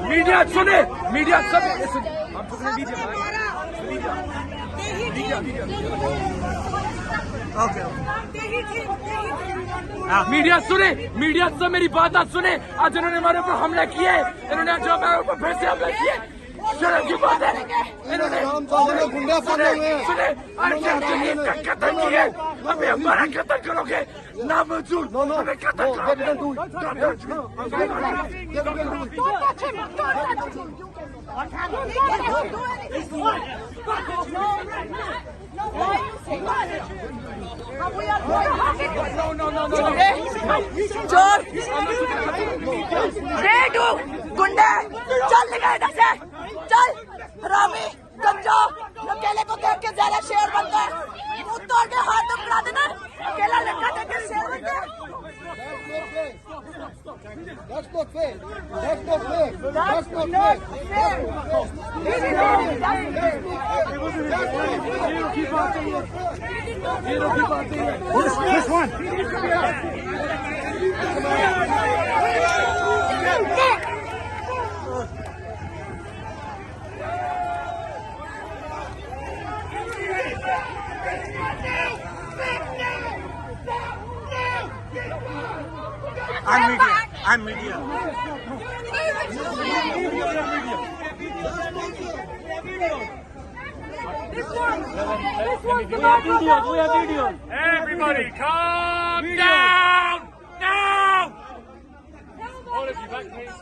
Media सुने, media सब हम सुने मीडिया सुने, मीडिया सब मेरी बात सुने। आज इन्होंने हमारे ऊपर हमला किए, इन्होंने जो हमारे ऊपर फिर से हमला किए, शर्म की बात है। इन्होंने सुने कत्ल किए, हमें हमारा कत्ल करोगे ना मंजूर, हमें कत्ल गुंडे चल निकल इधर से, चल रामी गंजा अकेले को देख के ज्यादा शेर बनता है, मुंह तोड़ के हाथ पकड़ा देना, अकेला लड़का देख के शेर बनता है। That's not fair. That's not fair. That's not fair. This one. I'm media. We have video. Everybody, calm down. Now. All of you back, please.